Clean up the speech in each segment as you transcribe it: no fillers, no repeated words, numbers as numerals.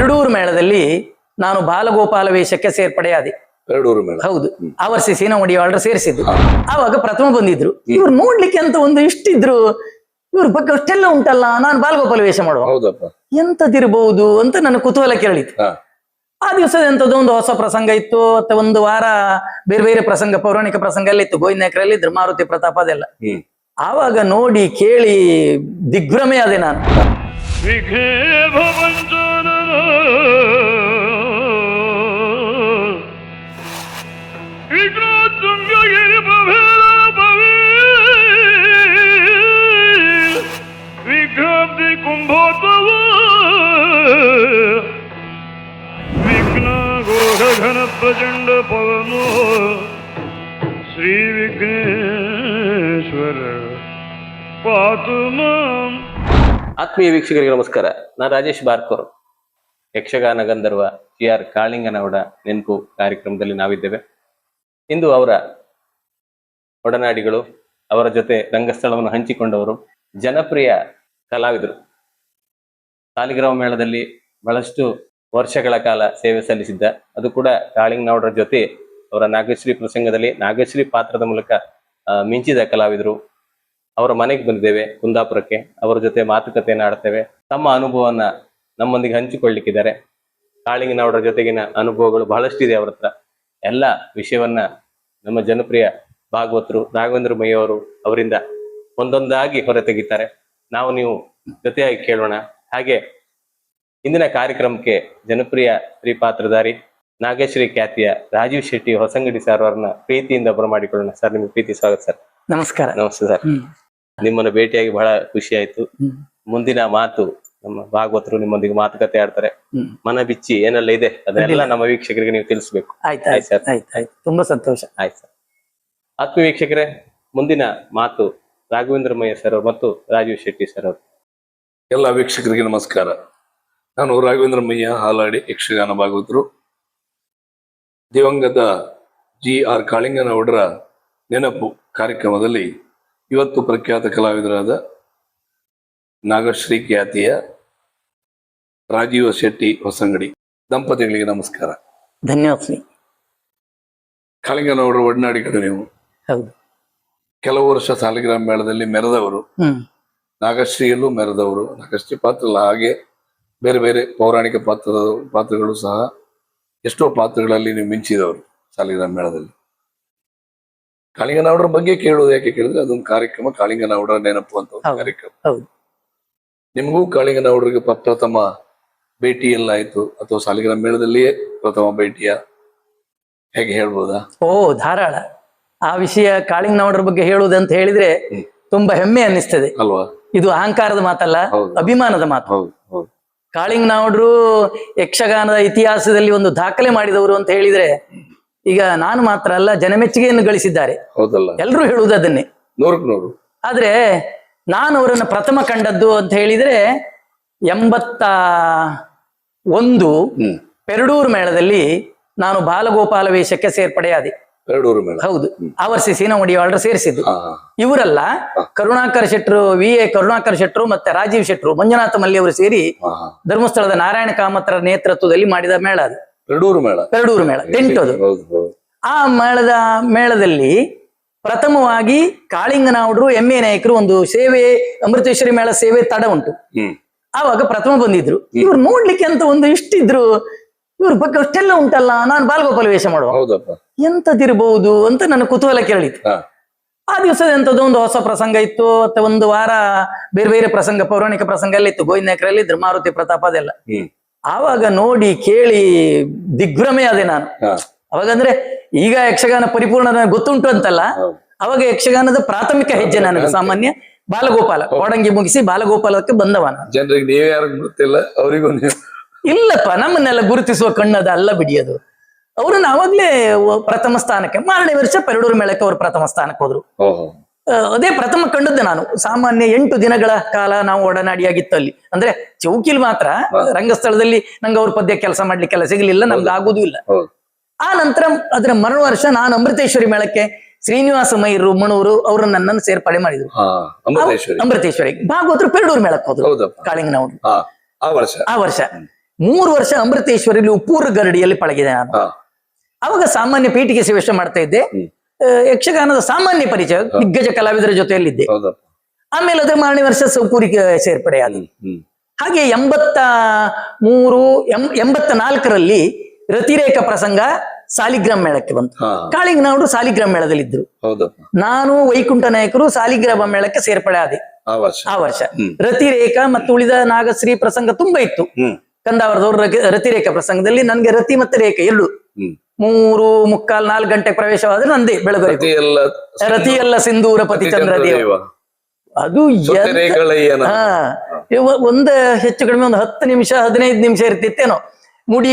ಪೆರಡೂರು ಮೇಳದಲ್ಲಿ ನಾನು ಬಾಲಗೋಪಾಲ ವೇಷಕ್ಕೆ ಸೇರ್ಪಡೆಯಾದೆ. ಪೆರಡೂರು ಮೇಳ ಹೌದು, ಆ ವರ್ಷ ಸೀನಾ ಒಡಿಯಾಳ್ರು ಸೇರಿಸಿದ್ದು. ಆವಾಗ ಪ್ರಥಮ ಬಂದಿದ್ರು. ಇವ್ರು ನೋಡ್ಲಿಕ್ಕೆ ಅಂತ ಒಂದು ಇಷ್ಟಿದ್ರು, ಇವ್ರ ಬಗ್ಗೆ ಅಷ್ಟೆಲ್ಲ ಉಂಟಲ್ಲ, ನಾನು ಬಾಲಗೋಪಾಲ ವೇಷ ಮಾಡುವ, ಹೌದಪ್ಪ, ಎಂತದಿರ್ಬಹುದು ಅಂತ ನನ್ನ ಕುತೂಹಲ ಕೇಳಿತ್ತು. ಆ ದಿವಸದ ಎಂತದ್ದು ಒಂದು ಹೊಸ ಪ್ರಸಂಗ ಇತ್ತು, ಮತ್ತೆ ಒಂದು ವಾರ ಬೇರೆ ಬೇರೆ ಪ್ರಸಂಗ, ಪೌರಾಣಿಕ ಪ್ರಸಂಗ ಎಲ್ಲ ಇತ್ತು. ಗೋವಿಂದಕರಲ್ಲಿ ಇದ್ರು, ಮಾರುತಿ ಪ್ರತಾಪ ಅದೆಲ್ಲ. ಆವಾಗ ನೋಡಿ ಕೇಳಿ ದಿಗ್ಭ್ರಮೆ ಅದೇ ನಾನು. ಘನ ಪ್ರಚಂಡ ಪವನೋ ಶ್ರೀ ವಿಘ್ನೇಶ್ವರ ಪಾತು ಮಾಂ. ಆತ್ಮೀಯ ವೀಕ್ಷಕರಿಗೆ ನಮಸ್ಕಾರ. ನಾನು ರಾಜೇಶ್ ಬಾರ್ಕರ್. ಯಕ್ಷಗಾನ ಗಂಧರ್ವ GR ಕಾಳಿಂಗನವರ ನೆನಪು ಕಾರ್ಯಕ್ರಮದಲ್ಲಿ ನಾವಿದ್ದೇವೆ. ಇಂದು ಅವರ ಒಡನಾಡಿಗಳು, ಅವರ ಜೊತೆ ರಂಗಸ್ಥಳವನ್ನು ಹಂಚಿಕೊಂಡವರು, ಜನಪ್ರಿಯ ಕಲಾವಿದರು. ಸಾಲಿಗ್ರಾಮ ಮೇಳದಲ್ಲಿ ಬಹಳಷ್ಟು ವರ್ಷಗಳ ಕಾಲ ಸೇವೆ ಸಲ್ಲಿಸಿದ್ದ, ಅದು ಕೂಡ ಕಾಳಿಂಗನವರ ಜೊತೆ ಅವರ ನಾಗಶ್ರೀ ಪ್ರಸಂಗದಲ್ಲಿ ನಾಗಶ್ರೀ ಪಾತ್ರದ ಮೂಲಕ ಮಿಂಚಿದ ಕಲಾವಿದರು. ಅವರ ಮನೆಗೆ ಬಂದಿದ್ದೇವೆ, ಕುಂದಾಪುರಕ್ಕೆ. ಅವರ ಜೊತೆ ಮಾತುಕತೆಯನ್ನು ಆಡ್ತೇವೆ. ತಮ್ಮ ಅನುಭವವನ್ನ ನಮ್ಮೊಂದಿಗೆ ಹಂಚಿಕೊಳ್ಳಿಕ್ಕಿದ್ದಾರೆ. ಕಾಳಿಂಗನವರ ಜೊತೆಗಿನ ಅನುಭವಗಳು ಬಹಳಷ್ಟಿದೆ ಅವರ ಹತ್ರ. ಎಲ್ಲ ವಿಷಯವನ್ನ ನಮ್ಮ ಜನಪ್ರಿಯ ಭಾಗವತರು ರಾಘವೇಂದ್ರ ಮಯ್ಯವರು ಅವರಿಂದ ಒಂದೊಂದಾಗಿ ಹೊರತೆಗಿತಾರೆ. ನಾವು ನೀವು ಜೊತೆಯಾಗಿ ಕೇಳೋಣ. ಹಾಗೆ ಇಂದಿನ ಕಾರ್ಯಕ್ರಮಕ್ಕೆ ಜನಪ್ರಿಯ ಸ್ತ್ರೀ ಪಾತ್ರಧಾರಿ, ನಾಗಶ್ರೀ ಖ್ಯಾತಿಯ ರಾಜೀವ್ ಶೆಟ್ಟಿ ಹೊಸಂಗಡಿ ಸರ್ ಅವರನ್ನ ಪ್ರೀತಿಯಿಂದ ಬರಮಾಡಿಕೊಳ್ಳೋಣ. ಸರ್, ನಿಮ್ಗೆ ಪ್ರೀತಿ ಸ್ವಾಗತ ಸರ್. ನಮಸ್ಕಾರ. ನಮಸ್ತೆ ಸರ್. ನಿಮ್ಮನ್ನು ಭೇಟಿಯಾಗಿ ಬಹಳ ಖುಷಿ ಆಯ್ತು. ಮುಂದಿನ ಮಾತು ನಮ್ಮ ಭಾಗವತರು ನಿಮ್ಮೊಂದಿಗೆ ಮಾತುಕತೆ ಆಡ್ತಾರೆ. ಮನ ಬಿಚ್ಚಿ ಏನೆಲ್ಲ ಇದೆ ಅದನ್ನೆಲ್ಲ ನಮ್ಮ ವೀಕ್ಷಕರಿಗೆ ನೀವು ತಿಳಿಸ್ಬೇಕು. ಆಯ್ತು ಸರ್. ತುಂಬಾ ಸಂತೋಷ. ಆಯ್ತು ಸರ್. ಆತ್ಮೀಯ ವೀಕ್ಷಕರೇ, ಮುಂದಿನ ಮಾತು ರಾಘವೇಂದ್ರ ಮಯ್ಯ ಸರ್ ಅವರು ಮತ್ತು ರಾಜೀವ್ ಶೆಟ್ಟಿ ಸರ್ ಅವರು. ಎಲ್ಲ ವೀಕ್ಷಕರಿಗೆ ನಮಸ್ಕಾರ. ನಾನು ರಾಘವೇಂದ್ರ ಮಯ್ಯ, ಹಾಲಾಡಿ, ಯಕ್ಷಗಾನ ಭಾಗವತರು. ದಿವಂಗತ GR ಕಾಳಿಂಗನವರ ನೆನಪು ಕಾರ್ಯಕ್ರಮದಲ್ಲಿ ಇವತ್ತು ಪ್ರಖ್ಯಾತ ಕಲಾವಿದರಾದ ನಾಗಶ್ರೀ ಖ್ಯಾತಿಯ ರಾಜೀವ ಶೆಟ್ಟಿ ಹೊಸಂಗಡಿ ದಂಪತಿಗಳಿಗೆ ನಮಸ್ಕಾರ. ಧನ್ಯವಾದ. ಕಾಳಿಂಗನವರ ಒಡನಾಡಿಗಳು ನೀವು. ಹೌದು. ಕೆಲವು ವರ್ಷ ಸಾಲಿಗ್ರಾಮ ಮೇಳದಲ್ಲಿ ಮೆರೆದವರು, ನಾಗಶ್ರೀಯಲ್ಲೂ ಮೆರೆದವರು. ನಾಗಶ್ರೀ ಪಾತ್ರ ಅಲ್ಲ, ಹಾಗೆ ಬೇರೆ ಬೇರೆ ಪೌರಾಣಿಕ ಪಾತ್ರಗಳು ಸಹ ಎಷ್ಟೋ ಪಾತ್ರಗಳಲ್ಲಿ ನೀವು ಮಿಂಚಿದವರು ಸಾಲಿಗ್ರಾಮ ಮೇಳದಲ್ಲಿ. ಕಾಳಿಂಗನವರ ಬಗ್ಗೆ ಕೇಳೋದು ಯಾಕೆ ಕೇಳಿದ್ರೆ, ಅದೊಂದು ಕಾರ್ಯಕ್ರಮ, ಕಾಳಿಂಗನವರ ನೆನಪು ಅಂತ ಒಂದು ಕಾರ್ಯಕ್ರಮ. ನಿಮಗೂ ಕಾಳಿಂಗನವರಿಗೆ ಪ್ರಥಮ ಭೇಟಿ ಎಲ್ಲ ಆಯ್ತು, ಅಥವಾ ಸಾಲಿಗ್ರಾಮ ಮೇಳದಲ್ಲಿಯೇ ಪ್ರಥಮ ಭೇಟಿಯ, ಹೇಗೆ ಹೇಳ್ಬೋದಾ? ಓ, ಧಾರಾಳ. ಆ ವಿಷಯ ಕಾಳಿಂಗನವರ ಬಗ್ಗೆ ಹೇಳುವುದಂತ ಹೇಳಿದ್ರೆ ತುಂಬಾ ಹೆಮ್ಮೆ ಅನ್ನಿಸ್ತದೆ ಅಲ್ವಾ? ಇದು ಅಹಂಕಾರದ ಮಾತಲ್ಲ, ಅಭಿಮಾನದ ಮಾತು. ಕಾಳಿಂಗನವರು ಯಕ್ಷಗಾನದ ಇತಿಹಾಸದಲ್ಲಿ ಒಂದು ದಾಖಲೆ ಮಾಡಿದವರು ಅಂತ ಹೇಳಿದ್ರೆ, ಈಗ ನಾನು ಮಾತ್ರ ಅಲ್ಲ, ಜನಮೆಚ್ಚುಗೆಯನ್ನು ಗಳಿಸಿದ್ದಾರೆ. ಎಲ್ರೂ ಹೇಳುವುದು ಅದನ್ನೇ. ಆದ್ರೆ ನಾನು ಅವರನ್ನ ಪ್ರಥಮ ಕಂಡದ್ದು ಅಂತ ಹೇಳಿದ್ರೆ 81 ಪೆರಡೂರು ಮೇಳದಲ್ಲಿ ನಾನು ಬಾಲಗೋಪಾಲ ವೇಷಕ್ಕೆ ಸೇರ್ಪಡೆಯಾದೆ. ಹೌದು, ಆ ವರ್ಷ ಸೀನಾ ಒಡಿಯಾಳ್ರು ಸೇರಿಸಿದ್ದು. ಇವರಲ್ಲ, ಕರುಣಾಕರ ಶೆಟ್ರು, VA ಕರುಣಾಕರ ಶೆಟ್ರು ಮತ್ತೆ ರಾಜೀವ್ ಶೆಟ್ರು, ಮಂಜುನಾಥ ಮಲ್ಲಿ ಅವರು ಸೇರಿ ಧರ್ಮಸ್ಥಳದ ನಾರಾಯಣ ಕಾಮತ್ರ ನೇತೃತ್ವದಲ್ಲಿ ಮಾಡಿದ ಮೇಳ ಅದು. ಪೆರಡೂರು ಮೇಳ ತೆಂಟದು. ಆ ಮೇಳದಲ್ಲಿ ಪ್ರಥಮವಾಗಿ ಕಾಳಿಂಗನವರು MA ನಾಯಕರು ಒಂದು ಸೇವೆ, ಅಮೃತೇಶ್ವರಿ ಮೇಳ ಸೇವೆ ತಡ ಉಂಟು, ಆವಾಗ ಪ್ರಥಮ ಬಂದಿದ್ರು. ಇವ್ರು ನೋಡ್ಲಿಕ್ಕೆ ಅಂತ ಒಂದು ಇಷ್ಟಿದ್ರು, ಇವ್ರ ಬಗ್ಗೆ ಅಷ್ಟೆಲ್ಲ ಉಂಟಲ್ಲ, ನಾನು ಬಾಲಗೋಪಾಲ ವೇಷ ಮಾಡುವ, ಎಂತದಿರ್ಬಹುದು ಅಂತ ನನ್ನ ಕುತೂಹಲ ಕೇಳಿತ್ತು. ಆ ದಿವಸದ ಎಂತದ್ದು ಒಂದು ಹೊಸ ಪ್ರಸಂಗ ಇತ್ತು, ಮತ್ತೆ ಒಂದು ವಾರ ಬೇರೆ ಬೇರೆ ಪ್ರಸಂಗ, ಪೌರಾಣಿಕ ಪ್ರಸಂಗ ಎಲ್ಲ ಇತ್ತು. ಗೋವಿಂದಕರಲ್ಲಿ ಇದ್ರು, ಮಾರುತಿ ಪ್ರತಾಪ ಅದೆಲ್ಲ. ಆವಾಗ ನೋಡಿ ಕೇಳಿ ದಿಗ್ಭ್ರಮೆ ಅದೇ ನಾನು. ಅವಾಗಂದ್ರೆ ಈಗ ಯಕ್ಷಗಾನ ಪರಿಪೂರ್ಣ ಗೊತ್ತುಂಟು ಅಂತಲ್ಲ, ಅವಾಗ ಯಕ್ಷಗಾನದ ಪ್ರಾಥಮಿಕ ಹೆಜ್ಜೆ ನನಗೆ ಸಾಮಾನ್ಯ ಬಾಲಗೋಪಾಲ, ಕೋಡಂಗಿ ಮುಗಿಸಿ ಬಾಲಗೋಪಾಲಕ್ಕೆ ಬಂದವನ. ಜನರಿಗೆ ನೀವೇ ಯಾರಿಗೂ ಗೊತ್ತಿಲ್ಲ, ಅವರಿಗೂ ಇಲ್ಲಪ್ಪ, ನಮ್ಮನ್ನೆಲ್ಲ ಗುರುತಿಸುವ ಕಣ್ಣದ ಅಲ್ಲ ಬಿಡಿಯೋದು. ಅವ್ರನ್ನ ಅವಾಗ್ಲೇ ಪ್ರಥಮ ಸ್ಥಾನಕ್ಕೆ, ಮಾರನೇ ವರ್ಷ ಪೆರಡೂರು ಮೇಳಕ್ಕೆ ಅವರು ಪ್ರಥಮ ಸ್ಥಾನಕ್ಕೆ ಹೋದ್ರು. ಅದೇ ಪ್ರಥಮ ಕಂಡದ್ದು ನಾನು. ಸಾಮಾನ್ಯ 8 ದಿನಗಳ ಕಾಲ ನಾವು ಒಡನಾಡಿಯಾಗಿತ್ತು ಅಲ್ಲಿ. ಅಂದ್ರೆ ಚೌಕಿಲ್ ಮಾತ್ರ, ರಂಗಸ್ಥಳದಲ್ಲಿ ನಂಗೆ ಅವ್ರ ಪದ್ಯ ಕೆಲಸ ಮಾಡ್ಲಿಕ್ಕೆಲ್ಲ ಸಿಗಲಿಲ್ಲ, ನಮ್ಗೆ ಆಗುದೂ ಇಲ್ಲ. ಆ ನಂತರ ಅದರ ಮರಣ ವರ್ಷ ನಾನು ಅಮೃತೇಶ್ವರಿ ಮೇಳಕ್ಕೆ ಶ್ರೀನಿವಾಸ ಮೈರು ಮಣೂರು ಅವರು ನನ್ನನ್ನು ಸೇರ್ಪಡೆ ಮಾಡಿದ್ರು. ಅಮೃತೇಶ್ವರಿ ಭಾಗವತರು ಪೆರಡೂರು ಮೇಳಕ್ಕೆ ಹೋದ್ರು ಕಾಳಿಂಗನವರು. ಆ ವರ್ಷ 3 ವರ್ಷ ಅಮೃತೇಶ್ವರಲ್ಲಿ ಉಪ್ಪೂರು ಗರಡಿಯಲ್ಲಿ ಪಳಗಿದೆ ನಾನು. ಹಾ. ಅವಾಗ ಸಾಮಾನ್ಯ ಪೀಠಿಕೆ ಸೇವೆ ಮಾಡ್ತಾ ಇದ್ದೆ. ಯಕ್ಷಗಾನದ ಸಾಮಾನ್ಯ ಪರಿಚಯ, ದಿಗ್ಗಜ ಕಲಾವಿದರ ಜೊತೆಯಲ್ಲಿದ್ದೆ. ಹೌದಪ್ಪ. ಆಮೇಲೆ ಅದ್ರ ಮಾರನೇ ವರ್ಷ ಸೌಪೂರಿಗೆ ಸೇರ್ಪಡೆಯಾದ. ಹಾಗೆ 84ರಲ್ಲಿ ರತಿರೇಖ ಪ್ರಸಂಗ ಸಾಲಿಗ್ರಾಮ ಮೇಳಕ್ಕೆ ಬಂತು. ಹಾ. ಕಾಳಿಂಗನವರು ಸಾಲಿಗ್ರಾಮ ಮೇಳದಲ್ಲಿದ್ರು. ಹೌದಪ್ಪ. ನಾನು ವೈಕುಂಠ ನಾಯಕರು ಸಾಲಿಗ್ರಾಮ ಮೇಳಕ್ಕೆ ಸೇರ್ಪಡೆ ಆದೆ ಆ ವರ್ಷ. ಆ ವರ್ಷ. ರತಿರೇಖ ಮತ್ತು ಉಳಿದ ನಾಗಶ್ರೀ ಪ್ರಸಂಗ ತುಂಬಾ ಇತ್ತು. ಹ್ಮ್ ಕಂದಾವರದವ್ರು ರತಿರೇಖ ಪ್ರಸಂಗದಲ್ಲಿ ನನ್ಗೆ ರತಿ ಮತ್ತೆ ರೇಖೆ ಎರಡು 3:45-4 ಗಂಟೆ ಪ್ರವೇಶವಾದ್ರೆ ನಂದೇ ಬೆಳಗ್ಗೆ. ರತಿಯೆಲ್ಲ ಸಿಂಧೂರ ಪತಿ ಚಂದ್ರದೇವ. ಅದು ಒಂದ್ ಹೆಚ್ಚು ಕಡಿಮೆ ಒಂದು 10 ನಿಮಿಷ 15 ನಿಮಿಷ ಇರ್ತಿತ್ತೇನೋ. ಮುಡಿ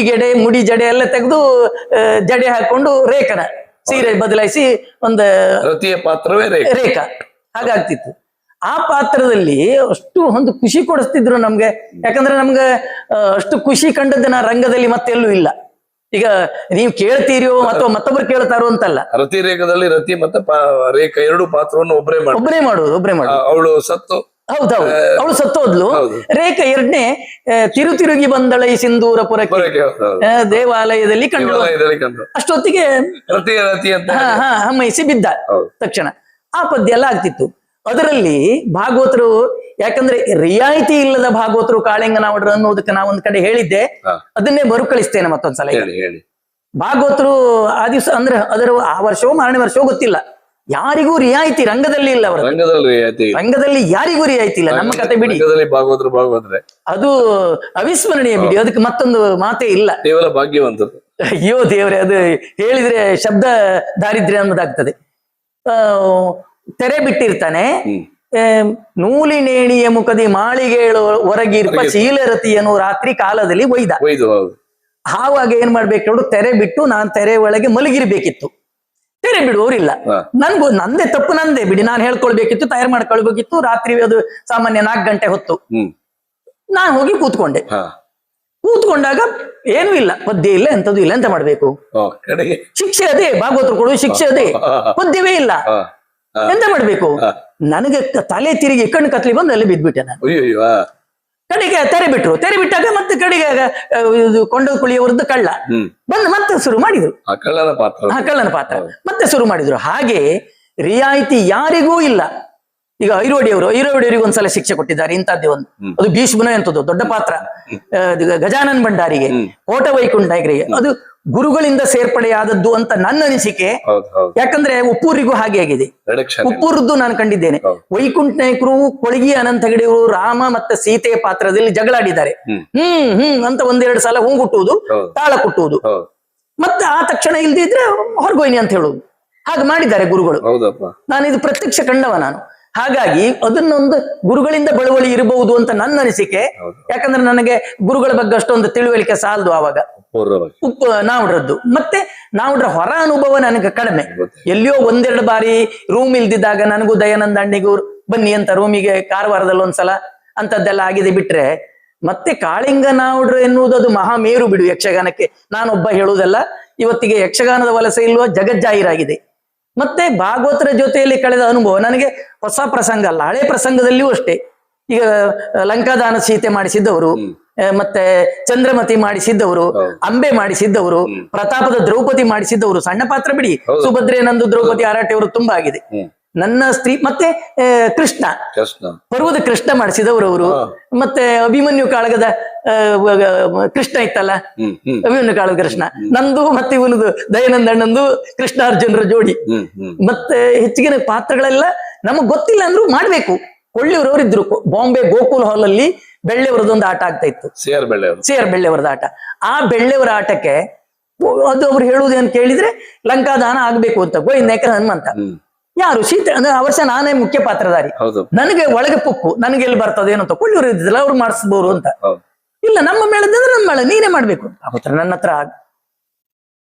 ಜಡೆ ಎಲ್ಲ ತೆಗೆದು ಜಡೆ ಹಾಕೊಂಡು ರೇಖನ ಸೀರೆ ಬದಲಾಯಿಸಿ ಒಂದು ರತಿಯ ಪಾತ್ರವೇ ರೇಖಾ ಹಾಗಾಗ್ತಿತ್ತು. ಆ ಪಾತ್ರದಲ್ಲಿ ಅಷ್ಟು ಒಂದು ಖುಷಿ ಕೊಡಿಸ್ತಿದ್ರು ನಮ್ಗೆ. ಯಾಕಂದ್ರೆ ನಮ್ಗೆ ಅಷ್ಟು ಖುಷಿ ಕಂಡದ್ದು ನಾ ರಂಗದಲ್ಲಿ ಮತ್ತೆಲ್ಲೂ ಇಲ್ಲ. ಈಗ ನೀವು ಕೇಳ್ತೀರಿಯೋ ಅಥವಾ ಮತ್ತೊಬ್ರು ಕೇಳ್ತಾರೋ ಅಂತಲ್ಲ. ರತಿ ರೇಖದಲ್ಲಿ ರತಿ ಮತ್ತೆ ರೇಖಾ ಎರಡು ಪಾತ್ರವನ್ನು ಒಬ್ಬರೇ ಮಾಡುದು. ಅವಳು ಸತ್ತು. ಹೌದೌದು, ಅವಳು ಸತ್ತೋದ್ಲು. ರೇಖಾ ಎರಡನೇ ತಿರುಗಿ ಬಂದಳ ಈ ಸಿಂಧೂರ ಪುರಕ್ಕೆ ದೇವಾಲಯದಲ್ಲಿ ಕಂಡು. ಅಷ್ಟೊತ್ತಿಗೆ ಹಮ್ಮೈಸಿ ಬಿದ್ದ ತಕ್ಷಣ ಆ ಪದ್ಯ ಎಲ್ಲ ಆಗ್ತಿತ್ತು. ಅದರಲ್ಲಿ ಭಾಗವತರು, ಯಾಕಂದ್ರೆ ರಿಯಾಯಿತಿ ಇಲ್ಲದ ಭಾಗವತರು ಕಾಳಿಂಗನವಡ್ರು ಅನ್ನೋದಕ್ಕೆ ನಾವೊಂದ್ ಕಡೆ ಹೇಳಿದ್ದೆ, ಅದನ್ನೇ ಮರುಕಳಿಸ್ತೇನೆ ಮತ್ತೊಂದ್ಸಲ. ಭಾಗವತರು ಆ ದಿವಸ ಅಂದ್ರೆ ಅದರ ಆ ವರ್ಷವೋ ಮಾರನೇ ವರ್ಷವೋ ಗೊತ್ತಿಲ್ಲ, ಯಾರಿಗೂ ರಿಯಾಯಿತಿ ರಂಗದಲ್ಲಿ ಇಲ್ಲ. ಅವರ ರಂಗದಲ್ಲಿ ಯಾರಿಗೂ ರಿಯಾಯಿತಿ ಇಲ್ಲ. ನಮ್ಮ ಕತೆ ಬಿಡಿ, ಅದು ಅವಿಸ್ಮರಣೀಯ ಬಿಡಿ, ಅದಕ್ಕೆ ಮತ್ತೊಂದು ಮಾತೇ ಇಲ್ಲ. ಕೇವಲ ಭಾಗ್ಯವಂತರು. ಅಯ್ಯೋ ದೇವ್ರೆ, ಅದು ಹೇಳಿದ್ರೆ ಶಬ್ದ ದಾರಿದ್ರ್ಯ ಅನ್ನೋದಾಗ್ತದೆ. ತೆರೆ ಬಿಟ್ಟಿರ್ತಾನೆ, ನೂಲಿನೇಣಿಯ ಮುಖದಿ ಮಾಳಿಗೆಗಳು ಹೊರಗಿರ್ಪ ಶೀಲರತಿಯನ್ನು ರಾತ್ರಿ ಕಾಲದಲ್ಲಿ ಒಯ್ದ. ಆವಾಗ ಏನ್ ಮಾಡ್ಬೇಕು ನೋಡು, ತೆರೆ ಬಿಟ್ಟು ನಾನ್ ತೆರೆ ಒಳಗೆ ಮಲಗಿರ್ಬೇಕಿತ್ತು. ತೆರೆ ಬಿಡುವವರಿಲ್ಲ. ನಂದೇ ತಪ್ಪು, ನಂದೇ ಬಿಡಿ, ನಾನು ಹೇಳ್ಕೊಳ್ಬೇಕಿತ್ತು, ತಯಾರು ಮಾಡ್ಕೊಳ್ಬೇಕಿತ್ತು. ರಾತ್ರಿ ಅದು ಸಾಮಾನ್ಯ 4 ಗಂಟೆ ಹೊತ್ತು ನಾನು ಹೋಗಿ ಕೂತ್ಕೊಂಡಾಗ ಏನೂ ಇಲ್ಲ, ಪದ್ಯ ಇಲ್ಲ, ಎಂತದ್ದು ಇಲ್ಲ. ಎಂತ ಮಾಡ್ಬೇಕು? ಶಿಕ್ಷೆ ಅದೇ, ಭಾಗವತರು ಕೊಡುವ ಶಿಕ್ಷೆ ಅದೇ, ಪದ್ಯವೇ ಇಲ್ಲ. ಎಂತ ಮಾಡ್ಬೇಕು? ನನಗೆ ತಲೆ ತಿರುಗಿ ಕಣ್ಣು ಕತ್ಲಿ ಬಂದು ಅಲ್ಲಿ ಬಿದ್ಬಿಟ್ಟೆ ನಾನು. ಕಡೆಗೆ ತೆರೆ ಬಿಟ್ಟಾಗ ಮತ್ತೆ ಕಡೆಗೆ ಕೊಂಡ ಕುಳಿಯವರದ್ದು ಕಳ್ಳ ಬಂದು ಮತ್ತೆ ಶುರು ಮಾಡಿದ್ರು, ಕಳ್ಳನ ಪಾತ್ರ ಮತ್ತೆ ಶುರು ಮಾಡಿದ್ರು. ಹಾಗೆ ರಿಯಾಯಿತಿ ಯಾರಿಗೂ ಇಲ್ಲ. ಈಗ ಐರೋಡಿಯವರಿಗೆ ಒಂದ್ಸಲ ಶಿಕ್ಷೆ ಕೊಟ್ಟಿದ್ದಾರೆ ಇಂಥದ್ದೇ ಒಂದು, ಅದು ಭೀಷ್ಮನ ಎಂತದ್ದು ದೊಡ್ಡ ಪಾತ್ರ. ಗಜಾನನ್ ಭಂಡಾರಿಗೆ, ಕೋಟ ವೈಕುಂಠ ನಾಯಕರಿಗೆ, ಅದು ಗುರುಗಳಿಂದ ಸೇರ್ಪಡೆಯಾದದ್ದು ಅಂತ ನನ್ನ ಅನಿಸಿಕೆ. ಯಾಕಂದ್ರೆ ಉಪ್ಪೂರಿಗೂ ಹಾಗೆ ಆಗಿದೆ. ಉಪ್ಪೂರದ್ದು ನಾನು ಕಂಡಿದ್ದೇನೆ. ವೈಕುಂಠ ನಾಯಕರು ಕೊಳಗಿ ಅನಂತ ಹೆಗಡೆಯವರು ರಾಮ ಮತ್ತೆ ಸೀತೆಯ ಪಾತ್ರದಲ್ಲಿ ಜಗಳಾಡಿದ್ದಾರೆ. ಅಂತ 1-2 ಸಲ ಹೂಗುಟ್ಟುವುದು, ತಾಳ ಕುಟ್ಟುವುದು, ಮತ್ತೆ ಆ ತಕ್ಷಣ ಇಲ್ದಿದ್ರೆ ಹೊರಗೋಯ್ನಿ ಅಂತ ಹೇಳುದು, ಹಾಗೆ ಮಾಡಿದ್ದಾರೆ ಗುರುಗಳು. ನಾನು ಇದು ಪ್ರತ್ಯಕ್ಷ ಕಂಡವ ನಾನು. ಹಾಗಾಗಿ ಅದನ್ನೊಂದು ಗುರುಗಳಿಂದ ಬಳುವಳಿ ಇರಬಹುದು ಅಂತ ನನ್ನ ಅನಿಸಿಕೆ. ಯಾಕಂದ್ರೆ ನನಗೆ ಗುರುಗಳ ಬಗ್ಗೆ ಅಷ್ಟೊಂದು ತಿಳುವಳಿಕೆ ಸಾಲದು ಆವಾಗ. ನಾವುಡ್ರದ್ದು ಮತ್ತೆ ನಾವುಡ್ರ ಹೊರ ಅನುಭವ ನನಗೆ ಕಡಿಮೆ. ಎಲ್ಲಿಯೋ 1-2 ಬಾರಿ ರೂಮ್ ಇಲ್ದಿದ್ದಾಗ ನನಗೂ ದಯಾನಂದ ಅಣ್ಣಿಗೂ ಬನ್ನಿ ಅಂತ ರೂಮಿಗೆ ಕಾರವಾರದಲ್ಲಿ ಒಂದ್ಸಲ ಅಂತದ್ದೆಲ್ಲ ಆಗಿದೆ. ಬಿಟ್ರೆ ಮತ್ತೆ ಕಾಳಿಂಗ ನಾವುಡ್ರು ಎನ್ನುವುದು ಅದು ಮಹಾಮೇರು ಬಿಡು ಯಕ್ಷಗಾನಕ್ಕೆ. ನಾನೊಬ್ಬ ಹೇಳುವುದಲ್ಲ, ಇವತ್ತಿಗೆ ಯಕ್ಷಗಾನದ ವಲಸೆ ಇಲ್ವ ಜಗಜ್ಜಾಹೀರಾಗಿದೆ. ಮತ್ತೆ ಭಾಗವತರ ಜೊತೆಯಲ್ಲಿ ಕಳೆದ ಅನುಭವ ನನಗೆ ಹೊಸ ಪ್ರಸಂಗ ಅಲ್ಲ, ಹಳೆ ಪ್ರಸಂಗದಲ್ಲಿಯೂ ಅಷ್ಟೇ. ಈಗ ಲಂಕಾದಾನ ಸೀತೆ ಮಾಡಿಸಿದ್ದವರು, ಮತ್ತೆ ಚಂದ್ರಮತಿ ಮಾಡಿಸಿದ್ದವರು, ಅಂಬೆ ಮಾಡಿಸಿದ್ದವರು, ಪ್ರತಾಪದ ದ್ರೌಪದಿ ಮಾಡಿಸಿದ್ದವರು, ಸಣ್ಣ ಪಾತ್ರ ಬಿಡಿ, ಸುಭದ್ರೇನಂದು ದ್ರೌಪದಿ ಆರಾಟೆಯವರು ತುಂಬಾ ಆಗಿದೆ. ನನ್ನ ಸ್ತ್ರೀ ಮತ್ತೆ ಕೃಷ್ಣ ಪರ್ವದ ಕೃಷ್ಣ ಮಾಡಿಸಿದವರು ಅವರು. ಮತ್ತೆ ಅಭಿಮನ್ಯು ಕಾಳಗದ ಕೃಷ್ಣ ಇತ್ತಲ್ಲ, ಅಭಿಮನ್ಯು ಕಾಳಗದ ಕೃಷ್ಣ ನಂದು, ಮತ್ತೆ ಇವನದು ದಯಾನಂದ ಅಣ್ಣಂದು ಕೃಷ್ಣಾರ್ಜುನರ ಜೋಡಿ. ಮತ್ತೆ ಹೆಚ್ಚಿನ ಪಾತ್ರಗಳೆಲ್ಲ ನಮಗ್ ಗೊತ್ತಿಲ್ಲ ಅಂದ್ರೂ ಮಾಡ್ಬೇಕು. ಕೊಳ್ಳಿಯವರವರಿದ್ರು ಬಾಂಬೆ ಗೋಕುಲ್ ಹಾಲ್ ಅಲ್ಲಿ ಬೆಳ್ಳೆಯವರದೊಂದು ಆಟ ಆಗ್ತಾ ಇತ್ತು, ಸೇರ್ ಬೆಳ್ಳೆಯವರದ ಆಟ. ಆ ಬೆಳ್ಳೆಯವರ ಆಟಕ್ಕೆ ಅದು ಅವ್ರು ಹೇಳುವುದೇನು ಕೇಳಿದ್ರೆ ಲಂಕಾದಾನ ಆಗ್ಬೇಕು ಅಂತ. ಗೋವಿಂದ ಹನುಮಂತ ಯಾರು ಸೀತೆ ಅಂದ್ರೆ ಆ ವರ್ಷ ನಾನೇ ಮುಖ್ಯ ಪಾತ್ರಧಾರಿ. ನನಗೆ ಒಳಗೆ ಪುಕ್ಕು, ನನಗೆ ಎಲ್ಲಿ ಬರ್ತದೆ ಏನಂತ ಕೊಳ್ಳಿಯವರು ಇದ್ದಿಲ್ಲ, ಅವ್ರು ಮಾಡಿಸ್ಬೋದು ಅಂತ. ಇಲ್ಲ, ನಮ್ಮ ಮೇಳದಂದ್ರೆ ನಮ್ಮ ಮೇಳ ನೀನೇ ಮಾಡ್ಬೇಕು. ನನ್ನ ಹತ್ರ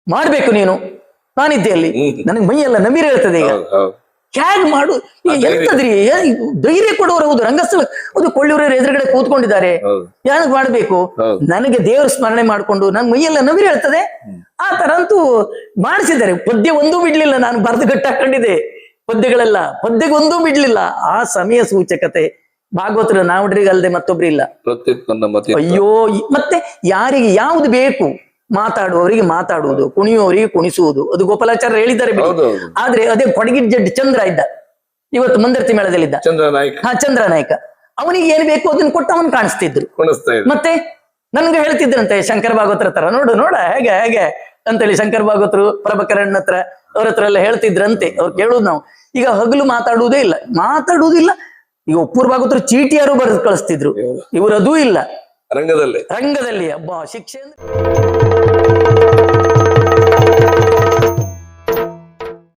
ಮಾಡ್ಬೇಕು ನೀನು, ನಾನಿದ್ದೆ ಅಲ್ಲಿ. ನನಗೆ ಮೈಯೆಲ್ಲ ನಮೀರ್ ಹೇಳ್ತದೆ. ಈಗ ಹ್ಯಾಗ್ ಮಾಡು, ಎಂತದ್ರಿ ಧೈರ್ಯ ಕೊಡೋರು. ಹೌದು, ರಂಗಸ್ಥಳ ಅದು ಕೊಳ್ಳಿಯವರು ಎದುರುಗಡೆ ಕೂತ್ಕೊಂಡಿದ್ದಾರೆ, ಯಾಕೆ ಮಾಡ್ಬೇಕು? ನನಗೆ ದೇವರ ಸ್ಮರಣೆ ಮಾಡ್ಕೊಂಡು ನನ್ ಮೈಯೆಲ್ಲ ನವಿರು ಹೇಳ್ತದೆ. ಆ ತರ ಅಂತೂ ಮಾಡಿಸಿದ್ದಾರೆ. ಪದ್ಯ ಒಂದೂ ಬಿಡ್ಲಿಲ್ಲ, ನಾನು ಬರೆದು ಗಟ್ಟಾಕೊಂಡಿದ್ದೆ ಪದ್ಯಗಳೆಲ್ಲ, ಪದ್ಯಗೊಂದೂ ಬಿಡ್ಲಿಲ್ಲ. ಆ ಸಮಯ ಸೂಚಕತೆ ಭಾಗವತರು ನಾವುಡ್ರಿಗೆ ಅಲ್ಲದೆ ಮತ್ತೊಬ್ರು ಇಲ್ಲ. ಪ್ರತ್ಯೇಕ ನನ್ನ ಮತ. ಅಯ್ಯೋ ಮತ್ತೆ ಯಾರಿಗೆ ಯಾವುದು ಬೇಕು, ಮಾತಾಡುವವರಿಗೆ ಮಾತಾಡುವುದು, ಕುಣಿಯುವವರಿಗೆ ಕುಣಿಸುವುದು, ಅದು ಗೋಪಾಲಾಚಾರ್ಯ ಹೇಳಿದ್ದಾರೆ ಬಿಡಿ. ಹೌದೌದು. ಆದ್ರೆ ಅದೇ ಕೊಡಗಿನ ಜಡ್ಡಿ ಚಂದ್ರ ಇದ್ದ, ಇವತ್ತು ಮಂದರ್ತಿ ಮೇಳದಲ್ಲಿದ್ದ. ಚಂದ್ರ ನಾಯ್ಕ. ಹಾ, ಚಂದ್ರ ನಾಯ್ಕ. ಅವನಿಗೆ ಏನ್ ಬೇಕು ಅದನ್ನ ಕೊಟ್ಟು ಅವನು ಕಾಣಿಸ್ತಿದ್ರು. ಕಾಣಿಸ್ತಾ ಇದೆ. ಮತ್ತೆ ನನ್ಗೆ ಹೇಳ್ತಿದ್ರಂತೆ ಶಂಕರ ಭಾಗವತರ ತರ, ನೋಡ ಹೇಗೆ ಹೇಗೆ ಅಂತೇಳಿ ಶಂಕರ ಭಾಗವತರು ಪ್ರಭಕರಣ್ಣ ಹತ್ರ ಅವ್ರ ಹತ್ರ ಎಲ್ಲ ಹೇಳ್ತಿದ್ರಂತೆ. ಅವ್ರು ಕೇಳುದು ನಾವು ಈಗ ಹಗಲು ಮಾತಾಡುವುದೇ ಇಲ್ಲ. ಈಗ ಒಪ್ಪೂರ್ ಭಾಗವತರು ಚೀಟಿಯಾರು ಬರೆದು ಕಳಿಸ್ತಿದ್ರು, ಇವರು ಅದೂ ಇಲ್ಲ. ರಂಗದಲ್ಲಿ ಅಬ್ಬಾ ಶಿಕ್ಷೆ